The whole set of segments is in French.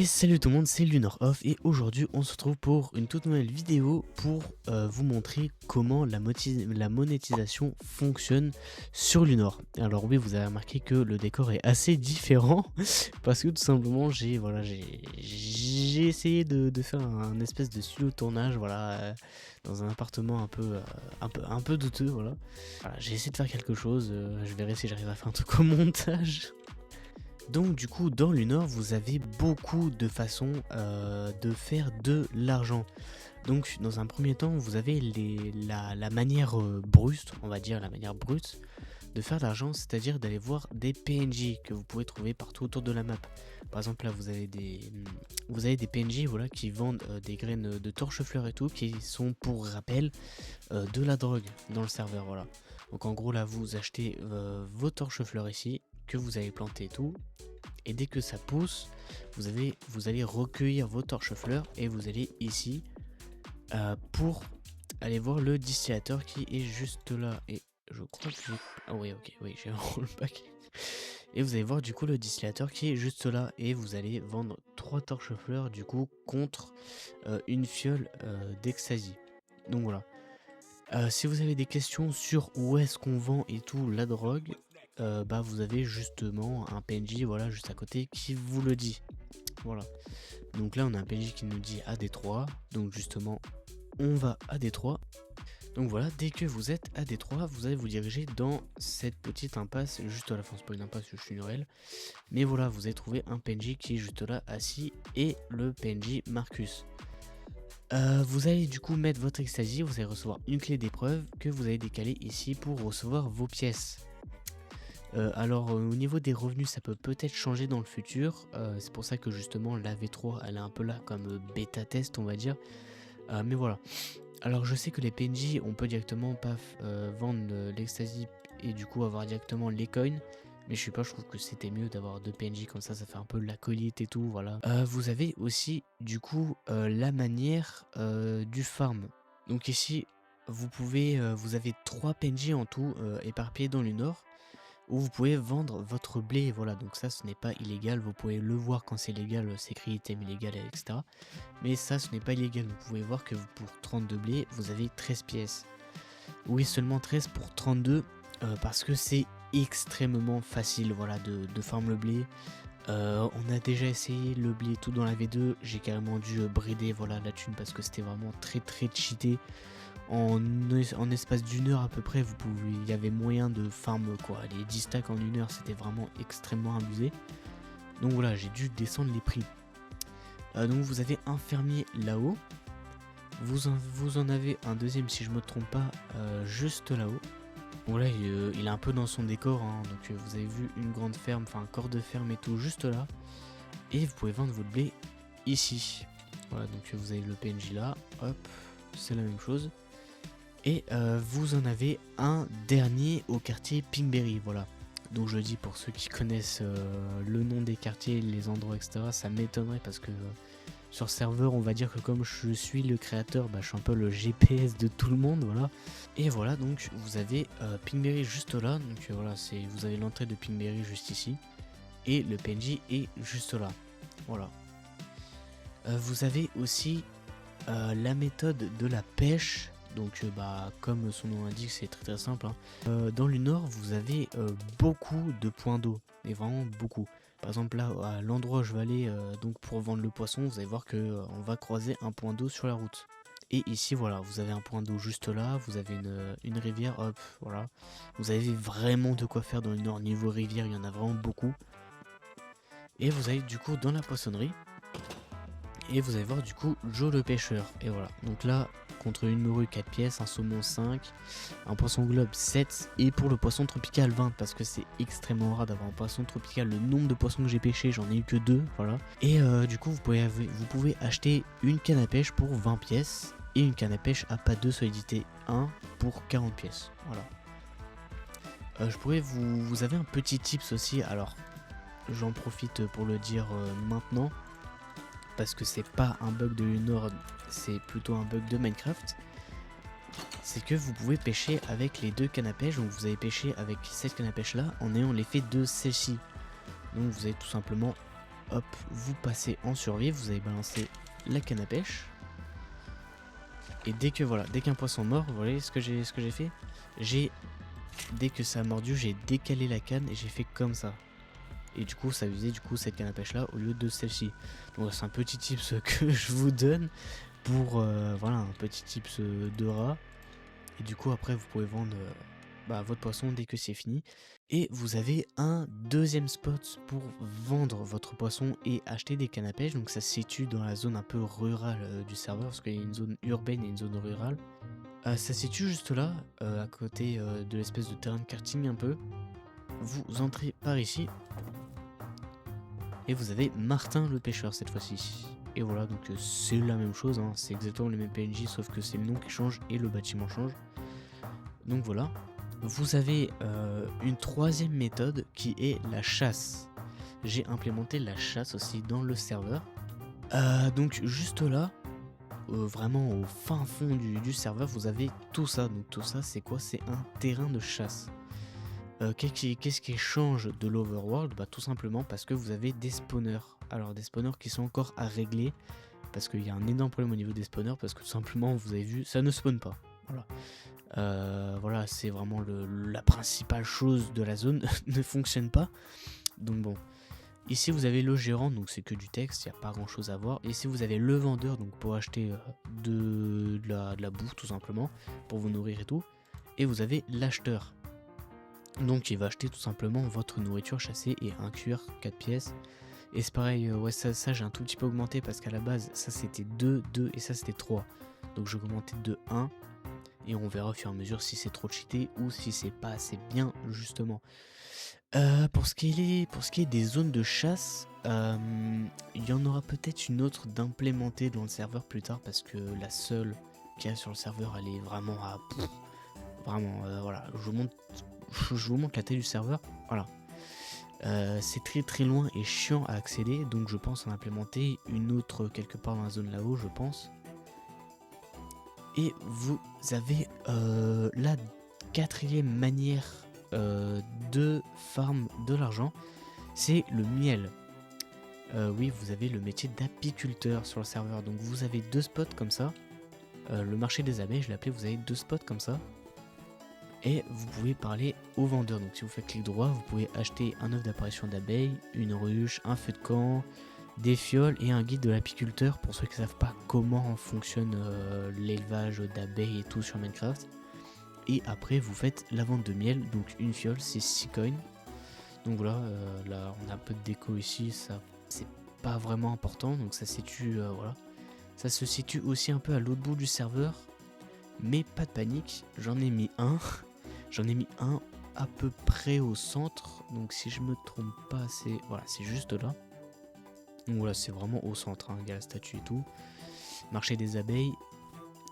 Salut tout le monde, c'est Lunar Off et aujourd'hui on se retrouve pour une toute nouvelle vidéo pour vous montrer comment la monétisation fonctionne sur Lunar. Alors oui, vous avez remarqué que le décor est assez différent parce que tout simplement j'ai essayé de faire un espèce de studio tournage, dans un appartement un peu douteux, voilà. J'ai essayé de faire quelque chose, je verrai si j'arrive à faire un truc au montage. Donc du coup dans Lunar vous avez beaucoup de façons de faire de l'argent. Donc dans un premier temps vous avez la manière brute, on va dire la manière brute de faire de l'argent, c'est-à-dire d'aller voir des PNJ que vous pouvez trouver partout autour de la map. Par exemple là vous avez des PNJ voilà, qui vendent des graines de torchefleur et tout, qui sont pour rappel de la drogue dans le serveur, voilà. Donc en gros là vous achetez vos torchefleurs ici que vous avez planté et tout, et dès que ça pousse vous allez recueillir vos torchefleurs et vous allez ici pour aller voir le distillateur qui est juste là. Et je crois que ah oui, ok, oui, j'ai un rollback. Et vous allez voir du coup le distillateur qui est juste là et vous allez vendre 3 torchefleurs du coup contre une fiole d'ecstasy. Donc voilà. Si vous avez des questions sur où est-ce qu'on vend et tout la drogue, vous avez justement un PNJ voilà juste à côté qui vous le dit. Voilà. Donc là on a un PNJ qui nous dit à Détroit. Donc justement on va à Détroit. Donc voilà, dès que vous êtes à Détroit, vous allez vous diriger dans cette petite impasse juste à la fin. C'est pas une impasse, je suis une ruelle. Mais voilà, vous allez trouver un PNJ qui est juste là assis et le PNJ Marcus. Vous allez du coup mettre votre ecstasy, vous allez recevoir une clé d'épreuve que vous allez décaler ici pour recevoir vos pièces. Au niveau des revenus ça peut peut-être changer dans le futur, c'est pour ça que justement la V3 elle est un peu là comme bêta test on va dire, mais voilà. Alors je sais que les PNJ on peut directement vendre l'ecstasy et du coup avoir directement les coins. Mais je sais pas, je trouve que c'était mieux d'avoir 2 PNJ comme ça fait un peu l'acolyte et tout, voilà. Vous avez aussi du coup la manière du farm. Donc ici vous avez 3 PNJ en tout éparpillés dans le nord où vous pouvez vendre votre blé, voilà. Donc ça ce n'est pas illégal, vous pouvez le voir quand c'est légal, c'est écrit item illégal etc. Mais ça ce n'est pas illégal, vous pouvez voir que pour 32 blés vous avez 13 pièces. Oui, seulement 13 pour 32 parce que c'est extrêmement facile voilà de farm le blé. On a déjà essayé le blé tout dans la V2, j'ai carrément dû brider voilà la thune parce que c'était vraiment très cheaté. En espace d'une heure à peu près, il y avait moyen de farm quoi, les 10 stacks en une heure, c'était vraiment extrêmement abusé. Donc voilà, j'ai dû descendre les prix. Donc vous avez un fermier là-haut. Vous en avez un deuxième si je me trompe pas juste là-haut. Bon là il est un peu dans son décor hein, donc vous avez vu une grande ferme, enfin un corps de ferme et tout juste là. Et vous pouvez vendre votre blé ici. Voilà, donc vous avez le PNJ là, hop, c'est la même chose. Et vous en avez un dernier au quartier Pinkberry, voilà. Donc je dis pour ceux qui connaissent le nom des quartiers, les endroits etc, ça m'étonnerait parce que sur serveur on va dire que comme je suis le créateur, je suis un peu le GPS de tout le monde, voilà. Et voilà, donc vous avez Pinkberry juste là, donc voilà, vous avez l'entrée de Pinkberry juste ici. Et le PNJ est juste là, voilà. Vous avez aussi la méthode de la pêche. Donc comme son nom l'indique, c'est très simple hein. Dans le nord vous avez beaucoup de points d'eau, mais vraiment beaucoup. Par exemple là à l'endroit où je vais aller donc pour vendre le poisson, vous allez voir que on va croiser un point d'eau sur la route. Et ici voilà, vous avez un point d'eau juste là, vous avez une rivière, hop, voilà. Vous avez vraiment de quoi faire dans le nord, niveau rivière il y en a vraiment beaucoup. Et vous allez du coup dans la poissonnerie. Et vous allez voir du coup Joe le pêcheur. Et voilà, donc là contre une morue 4 pièces, un saumon 5, un poisson globe 7 et pour le poisson tropical 20 parce que c'est extrêmement rare d'avoir un poisson tropical. Le nombre de poissons que j'ai pêché, j'en ai eu que 2, voilà. Et du coup vous pouvez acheter une canne à pêche pour 20 pièces et une canne à pêche à pas de solidité 1 pour 40 pièces, voilà. Vous avez un petit tips aussi, alors j'en profite pour le dire maintenant. Parce que c'est pas un bug de Lunar, c'est plutôt un bug de Minecraft. C'est que vous pouvez pêcher avec les 2 cannes à pêche. Donc vous avez pêché avec cette canne à pêche là en ayant l'effet de celle-ci. Donc vous allez tout simplement hop, vous passez en survie, vous avez balancé la canne à pêche. Et dès qu'un poisson mord, vous voyez ce que j'ai fait. Dès que ça a mordu, j'ai décalé la canne et j'ai fait comme ça. Et du coup, ça faisait cette canne à pêche là au lieu de celle-ci. Donc c'est un petit tips que je vous donne pour voilà, un petit tips de rat. Et du coup, après, vous pouvez vendre votre poisson dès que c'est fini. Et vous avez un deuxième spot pour vendre votre poisson et acheter des cannes à pêche. Donc ça se situe dans la zone un peu rurale du serveur, parce qu'il y a une zone urbaine et une zone rurale. Ça se situe juste là, à côté de l'espèce de terrain de karting un peu. Vous entrez par ici. Et vous avez Martin le pêcheur cette fois-ci. Et voilà, donc c'est la même chose, hein, c'est exactement le même PNJ, sauf que c'est le nom qui change et le bâtiment change. Donc voilà. Vous avez une troisième méthode qui est la chasse. J'ai implémenté la chasse aussi dans le serveur. Donc juste là, vraiment au fin fond du serveur, vous avez tout ça. Donc tout ça, c'est quoi? C'est un terrain de chasse. Qu'est-ce qui change de l'overworld? Tout simplement parce que vous avez des spawners. Alors des spawners qui sont encore à régler, parce qu'il y a un énorme problème au niveau des spawners, parce que tout simplement, vous avez vu, ça ne spawn pas. Voilà, c'est vraiment la principale chose de la zone, ne fonctionne pas. Donc bon, ici vous avez le gérant, donc c'est que du texte, il n'y a pas grand chose à voir. Ici vous avez le vendeur, donc pour acheter de la bouffe tout simplement, pour vous nourrir et tout. Et vous avez l'acheteur. Donc il va acheter tout simplement votre nourriture chassée et un cuir 4 pièces. Et c'est pareil, ouais ça j'ai un tout petit peu augmenté parce qu'à la base ça c'était 2 et ça c'était 3. Donc j'ai augmenté de 1 et on verra au fur et à mesure si c'est trop cheaté ou si c'est pas assez bien justement. Pour ce qui est des zones de chasse, il y en aura peut-être une autre d'implémenter dans le serveur plus tard parce que la seule qu'il y a sur le serveur elle est vraiment à... Vraiment, voilà, je vous montre la taille du serveur, voilà. C'est très très loin et chiant à accéder, donc je pense en implémenter une autre quelque part dans la zone là-haut, je pense. Et vous avez la quatrième manière de farm de l'argent, c'est le miel. Oui, vous avez le métier d'apiculteur sur le serveur, donc vous avez deux spots comme ça. Le marché des abeilles, je l'ai appelé, vous avez deux spots comme ça. Et vous pouvez parler au vendeur. Donc si vous faites clic droit, vous pouvez acheter un œuf d'apparition d'abeilles, une ruche, un feu de camp, des fioles et un guide de l'apiculteur pour ceux qui ne savent pas comment fonctionne l'élevage d'abeilles et tout sur Minecraft. Et après vous faites la vente de miel, donc une fiole c'est 6 coins. Donc voilà, là on a un peu de déco ici, ça c'est pas vraiment important, donc ça se situe, voilà. Ça se situe aussi un peu à l'autre bout du serveur, mais pas de panique, j'en ai mis un. J'en ai mis un à peu près au centre, donc si je me trompe pas, c'est voilà, c'est juste là. Donc voilà, c'est vraiment au centre, hein, il y a la statue et tout. Marché des abeilles,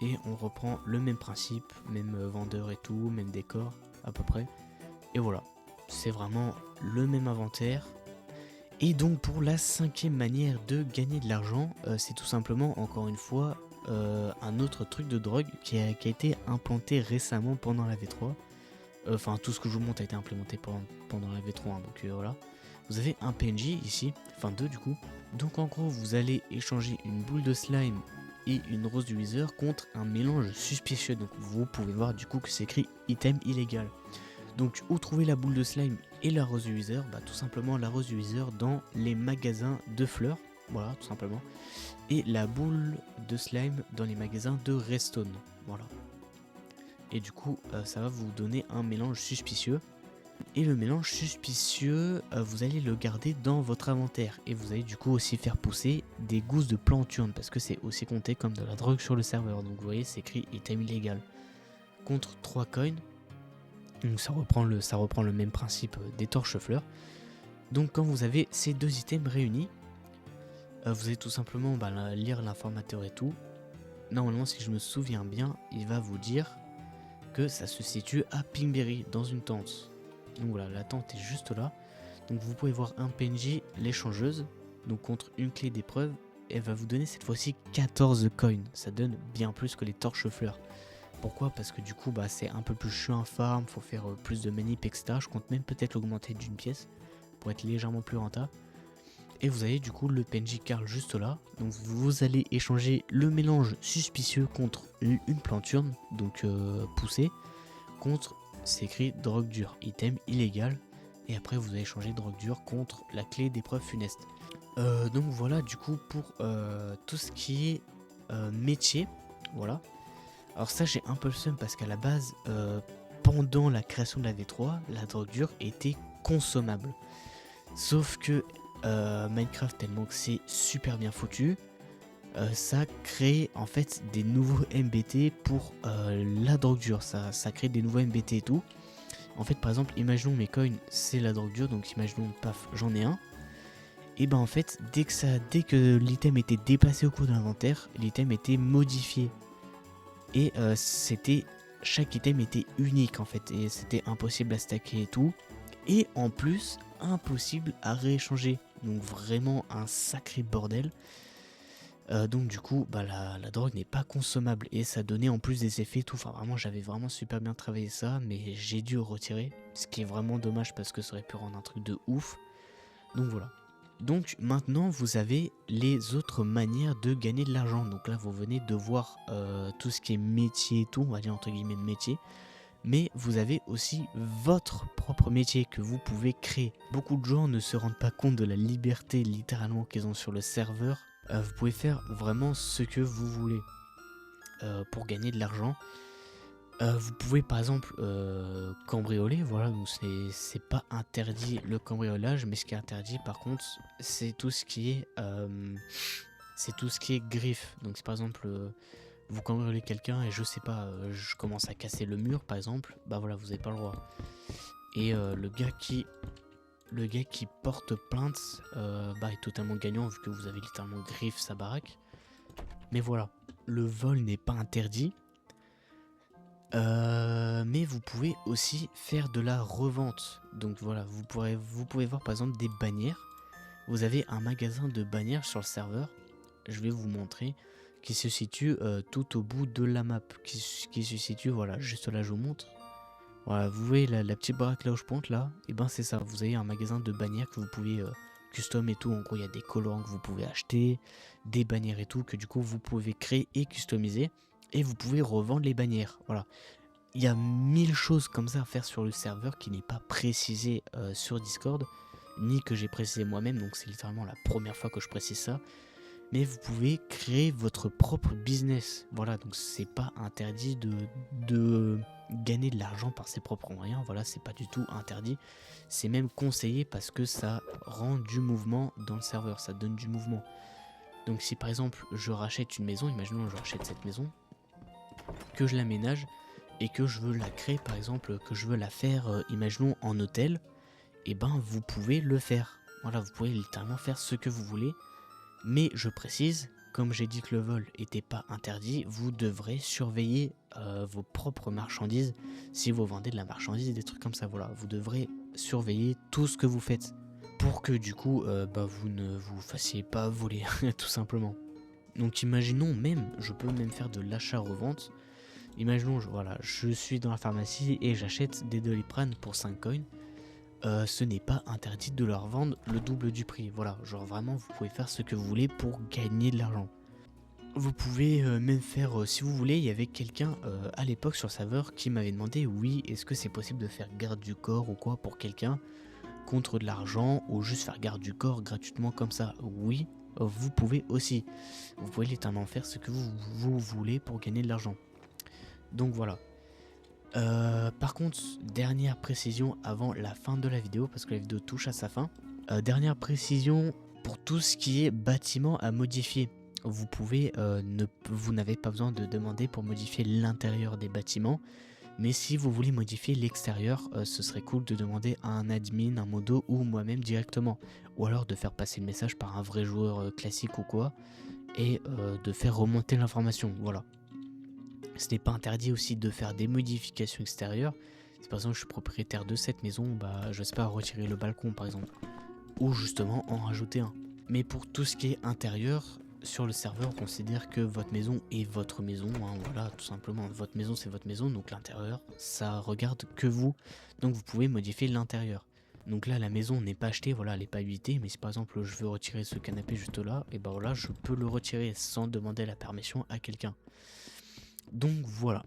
et on reprend le même principe, même vendeur et tout, même décor à peu près. Et voilà, c'est vraiment le même inventaire. Et donc pour la cinquième manière de gagner de l'argent, c'est tout simplement, encore une fois, un autre truc de drogue qui a été implanté récemment pendant la V3. Enfin, tout ce que je vous montre a été implémenté pendant la V3, hein, donc voilà. Vous avez un PNJ ici, enfin deux du coup. Donc en gros, vous allez échanger une boule de slime et une rose du Wither contre un mélange suspicieux. Donc vous pouvez voir du coup que c'est écrit item illégal. Donc où trouver la boule de slime et la rose du Wither? Tout simplement la rose du Wither dans les magasins de fleurs, voilà, tout simplement. Et la boule de slime dans les magasins de redstone, voilà. Et du coup ça va vous donner un mélange suspicieux. Et le mélange suspicieux, vous allez le garder dans votre inventaire. Et vous allez du coup aussi faire pousser des gousses de planturne, parce que c'est aussi compté comme de la drogue sur le serveur. Donc vous voyez, c'est écrit item illégal. Contre 3 coins. Donc ça reprend le même principe des torches fleurs. Donc quand vous avez ces deux items réunis, vous allez tout simplement lire l'informateur et tout. Normalement, si je me souviens bien, il va vous dire que ça se situe à Pinkberry, dans une tente. Donc voilà, la tente est juste là. Donc vous pouvez voir un PNJ, l'échangeuse, donc contre une clé d'épreuve, elle va vous donner cette fois-ci 14 coins. Ça donne bien plus que les torches fleurs. Pourquoi? Parce que du coup c'est un peu plus chiant à farm, faut faire plus de manip, etc. Je compte même peut-être l'augmenter d'une pièce pour être légèrement plus rentable. Et vous avez du coup le PNJ Karl juste là. Donc vous allez échanger le mélange suspicieux contre une planturne, donc poussée, contre, c'est écrit drogue dure, item illégal. Et après vous allez échanger drogue dure contre la clé d'épreuve funeste. Donc voilà du coup pour tout ce qui est métier. Voilà. Alors ça j'ai un peu le seum parce qu'à la base, pendant la création de la V3, la drogue dure était consommable. Sauf que Minecraft, tellement que c'est super bien foutu, ça crée en fait des nouveaux MBT pour la drogue dure. Ça crée des nouveaux MBT et tout. En fait par exemple, imaginons mes coins c'est la drogue dure, donc imaginons paf j'en ai un. Et ben en fait dès que l'item était dépassé au cours de l'inventaire, l'item était modifié. Et chaque item était unique en fait, et c'était impossible à stacker et tout. Et en plus, impossible à rééchanger. Donc vraiment un sacré bordel. Donc du coup, bah, la drogue n'est pas consommable. Et ça donnait en plus des effets tout. Enfin vraiment, j'avais vraiment super bien travaillé ça. Mais j'ai dû retirer. Ce qui est vraiment dommage parce que ça aurait pu rendre un truc de ouf. Donc voilà. Donc maintenant vous avez les autres manières de gagner de l'argent. Donc là vous venez de voir tout ce qui est métier et tout, on va dire entre guillemets métier. Mais vous avez aussi votre propre métier que vous pouvez créer. Beaucoup de gens ne se rendent pas compte de la liberté littéralement qu'ils ont sur le serveur. Vous pouvez faire vraiment ce que vous voulez pour gagner de l'argent. Vous pouvez par exemple cambrioler, voilà, donc c'est pas interdit le cambriolage, mais ce qui est interdit par contre c'est tout ce qui est griffe. Donc si par exemple vous cambriolez quelqu'un et je sais pas, je commence à casser le mur par exemple, bah voilà vous avez pas le droit. Et le gars qui porte plainte bah est totalement gagnant vu que vous avez littéralement griffe sa baraque. Mais voilà, le vol n'est pas interdit. Mais vous pouvez aussi faire de la revente. Donc voilà, vous pouvez voir par exemple des bannières. Vous avez un magasin de bannières sur le serveur. Je vais vous montrer, qui se situe tout au bout de la map. Qui se situe, voilà, juste là je vous montre. Voilà, vous voyez la petite baraque là où je pointe là. Et ben c'est ça, vous avez un magasin de bannières que vous pouvez custom et tout. En gros il y a des colorants que vous pouvez acheter, des bannières et tout, que du coup vous pouvez créer et customiser. Et vous pouvez revendre les bannières, voilà. Il y a 1000 choses comme ça à faire sur le serveur qui n'est pas précisé sur Discord, ni que j'ai précisé moi-même, donc c'est littéralement la première fois que je précise ça. Mais vous pouvez créer votre propre business, voilà, donc c'est pas interdit de gagner de l'argent par ses propres moyens, voilà, c'est pas du tout interdit. C'est même conseillé parce que ça rend du mouvement dans le serveur, ça donne du mouvement. Donc si par exemple je rachète une maison, imaginons je rachète cette maison, que je l'aménage et que je veux la créer par exemple, que je veux la faire imaginons en hôtel, et ben vous pouvez le faire. Voilà, vous pouvez littéralement faire ce que vous voulez, mais je précise, comme j'ai dit que le vol était pas interdit, vous devrez surveiller vos propres marchandises. Si vous vendez de la marchandise, des trucs comme ça, voilà, vous devrez surveiller tout ce que vous faites pour que du coup bah, vous ne vous fassiez pas voler tout simplement. Donc imaginons même, je peux même faire de l'achat-revente. Imaginons, voilà, je suis dans la pharmacie et j'achète des Doliprane pour 5 coins. Ce n'est pas interdit de leur vendre le double du prix. Voilà, genre vraiment, vous pouvez faire ce que vous voulez pour gagner de l'argent. Vous pouvez même faire, si vous voulez, il y avait quelqu'un à l'époque sur le serveur qui m'avait demandé, oui, est-ce que c'est possible de faire garde du corps ou quoi pour quelqu'un contre de l'argent ou juste faire garde du corps gratuitement comme ça. Oui, vous pouvez aussi. Vous pouvez littéralement faire ce que vous voulez pour gagner de l'argent. Donc voilà. Par contre, dernière précision avant la fin de la vidéo, parce que la vidéo touche à sa fin. Dernière précision pour tout ce qui est bâtiment à modifier. Vous pouvez, vous n'avez pas besoin de demander pour modifier l'intérieur des bâtiments. Mais si vous voulez modifier l'extérieur, ce serait cool de demander à un admin, un modo ou moi-même directement. Ou alors de faire passer le message par un vrai joueur classique ou quoi. Et de faire remonter l'information, voilà. Ce n'est pas interdit aussi de faire des modifications extérieures. Si par exemple je suis propriétaire de cette maison, bah je sais pas, retirer le balcon par exemple. Ou justement en rajouter un. Mais pour tout ce qui est intérieur, sur le serveur on considère que votre maison est votre maison, hein, voilà, tout simplement, votre maison c'est votre maison, donc l'intérieur ça regarde que vous, donc vous pouvez modifier l'intérieur. Donc là la maison n'est pas achetée, voilà, elle n'est pas habitée, mais si par exemple je veux retirer ce canapé juste là, et ben voilà, je peux le retirer sans demander la permission à quelqu'un. Donc voilà,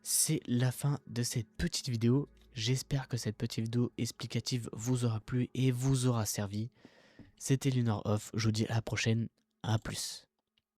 c'est la fin de cette petite vidéo. J'espère que cette petite vidéo explicative vous aura plu et vous aura servi. C'était Lunar Off, je vous dis à la prochaine, à plus.